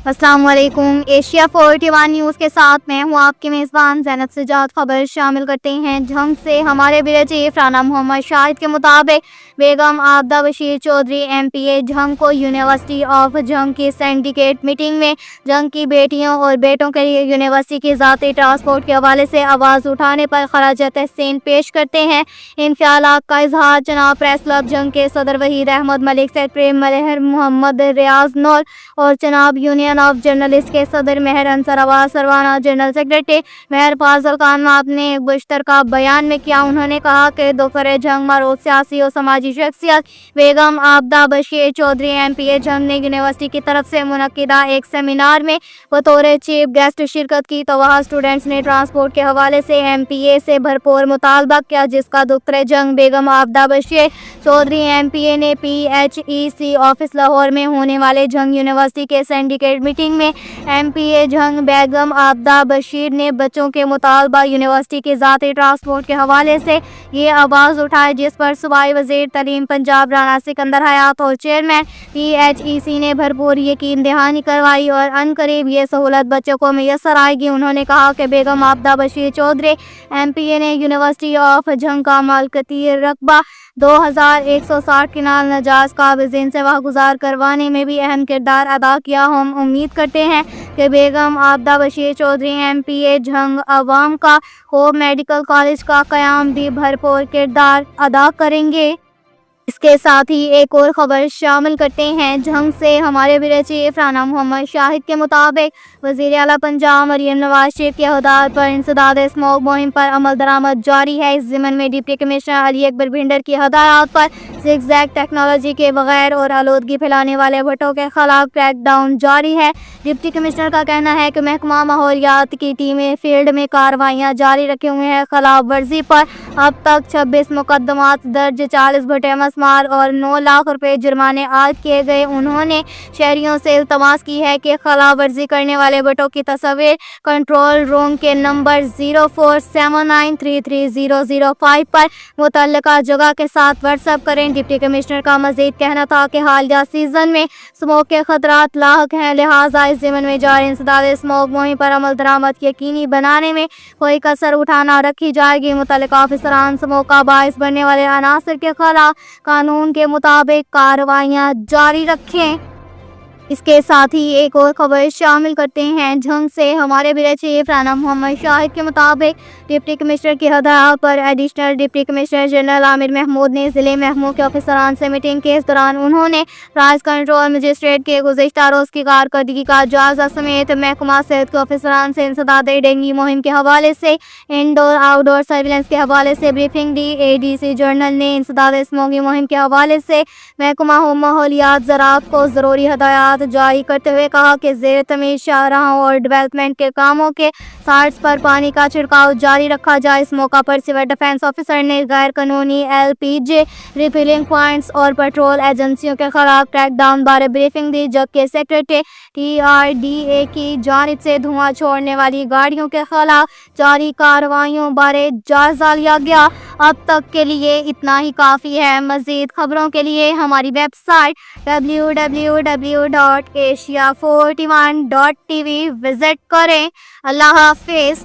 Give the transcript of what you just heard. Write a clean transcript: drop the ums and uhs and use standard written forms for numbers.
السلام علیکم۔ Asia 41 news کے ساتھ میں ہوں آپ کی میزبان زینب سجاد۔ خبر شامل کرتے ہیں جھنگ سے۔ ہمارے بیورو چیف رانا محمد شاہد کے مطابق بیگم Abida Bashir Chaudhry M P A Jhang کو یونیورسٹی آف جھنگ کی سینڈیکیٹ میٹنگ میں جھنگ کی بیٹیوں اور بیٹوں کے لیے یونیورسٹی کی ذاتی ٹرانسپورٹ کے حوالے سے آواز اٹھانے پر خراج تحسین پیش کرتے ہیں۔ ان خیالات کا اظہار جناب پریس کلب جھنگ کے صدر وحید احمد ملک، سیکرٹری ملہر محمد ریاض نور اور جناب یونین آف جرنلسٹ کے صدر مہر انصر عباس سروانہ، جنرل سیکرٹری مہر فاضل خان نے ایک مشترکہ بیان میں کیا۔ انہوں نے کہا کہ دختر جھنگ معروف سیاسی اور سماجی شخصیت بیگم Abida Bashir Chaudhry M P A Jhang نے یونیورسٹی کی طرف سے منعقدہ ایک سیمینار میں بطور چیف گیسٹ شرکت کی تو وہاں اسٹوڈنٹس نے ٹرانسپورٹ کے حوالے سے ایم پی اے سے بھرپور مطالبہ کیا، جس کا دختر Jhang Begum Abida Bashir Chaudhry M P A نے P H E C office Lahore میں ہونے والے جھنگ یونیورسٹی کے سینڈیکیٹ میٹنگ میں M P A Jhang Begum Abida Bashir نے بچوں کے مطالبہ یونیورسٹی کی ذاتی ٹرانسپورٹ کے حوالے سے یہ آواز اٹھائی، جس پر صوبائی وزیر تعلیم پنجاب رانا سکندر حیات اور چیئرمین پی ایچ ای سی نے بھرپور یقین دہانی کروائی اور عنقریب یہ سہولت بچوں کو میسر آئے گی۔ انہوں نے کہا کہ بیگم Abida Bashir Chaudhry M P A نے یونیورسٹی آف جھنگ کا ملکیتی رقبہ 2160 کنال ناجائز قابض سے واگزار کروانے میں بھی اہم کردار ادا کیا۔ ہم امید کرتے ہیں کہ بیگم Abida Bashir Chaudhry M P A Jhang عوام کا ہوپ میڈیکل کالج کا قیام بھی بھرپور کردار ادا کریں گے۔ اس کے ساتھ ہی ایک اور خبر شامل کرتے ہیں جھنگ سے۔ ہمارے بیورو چیف رانا محمد شاہد کے مطابق وزیر اعلیٰ پنجاب مریم نواز شریف کی ہدایت پر انسداد اسموگ مہم پر عمل درآمد جاری ہے۔ اس ضمن میں ڈپٹی کمشنر علی اکبر بھنڈر کی ہدایات پر زگ زیگ ٹیکنالوجی کے بغیر اور آلودگی پھیلانے والے بھٹوں کے خلاف کریک ڈاؤن جاری ہے۔ ڈپٹی کمشنر کا کہنا ہے کہ محکمہ ماحولیات کی ٹیمیں فیلڈ میں کارروائیاں جاری رکھے ہوئے ہیں۔ خلاف ورزی پر اب تک 26 مقدمات درج، 40 بھٹے مسمار اور 9 لاکھ روپے جرمانے عائد کیے گئے۔ انہوں نے شہریوں سے التماس کی ہے کہ خلاف ورزی کرنے والے بھٹوں کی تصاویر کنٹرول روم کے نمبر 0479330005 پر متعلقہ جگہ کے ساتھ واٹس ایپ کریں۔ ڈپٹی کمشنر کا مزید کہنا تھا کہ حالیہ سیزن میں اسموگ کے خطرات لاحق ہیں، لہٰذا اس ضمن میں جاری انسداد اسموگ مہم پر عمل درآمد یقینی بنانے میں کوئی کسر اٹھانا رکھی جائے گی۔ متعلقہ افسران اسموگ کا باعث بننے والے عناصر کے خلاف قانون کے مطابق کارروائیاں جاری رکھیں۔ اس کے ساتھ ہی ایک اور خبر شامل کرتے ہیں جھنگ سے۔ ہمارے بیورو چیف رانا محمد شاہد کے مطابق ڈپٹی کمشنر کی ہدایات پر ایڈیشنل ڈپٹی کمشنر جنرل عامر محمود نے ضلع محمود کے افسران سے میٹنگ کی۔ اس دوران انہوں نے رائس کنٹرول مجسٹریٹ کے گزشتہ روز کی کارکردگی کا جائزہ سمیت محکمہ صحت کے افسران سے انسداد ڈینگی مہم کے حوالے سے انڈور آؤٹ ڈور سرویلنس کے حوالے سے بریفنگ دی۔ اے ڈی سی جنرل نے انسداد اسموگی مہم کے حوالے سے محکمہ ماحولیات زراعت کو ضروری ہدایات جاری کرتے ہوئے کہا کہ زیر تعمیر شاہراہوں اور ڈیولپمنٹ کے کاموں کے سائٹس پر پانی کا چھڑکاؤ جاری رکھا جائے۔ اس موقع پر سول ڈیفنس آفیسر نے غیر قانونی ایل پی جی ریفلنگ پوائنٹس اور پیٹرول ایجنسیوں کے خلاف کریک ڈاؤن بارے بریفنگ دی، جبکہ secretary T R D A کی جانب سے دھواں چھوڑنے والی گاڑیوں کے خلاف جاری کارروائیوں بارے جائزہ لیا گیا۔ اب تک کے لیے اتنا ہی کافی ہے۔ مزید خبروں کے لیے ہماری ویب سائٹ www.asia41.tv وزٹ کریں۔ اللہ حافظ۔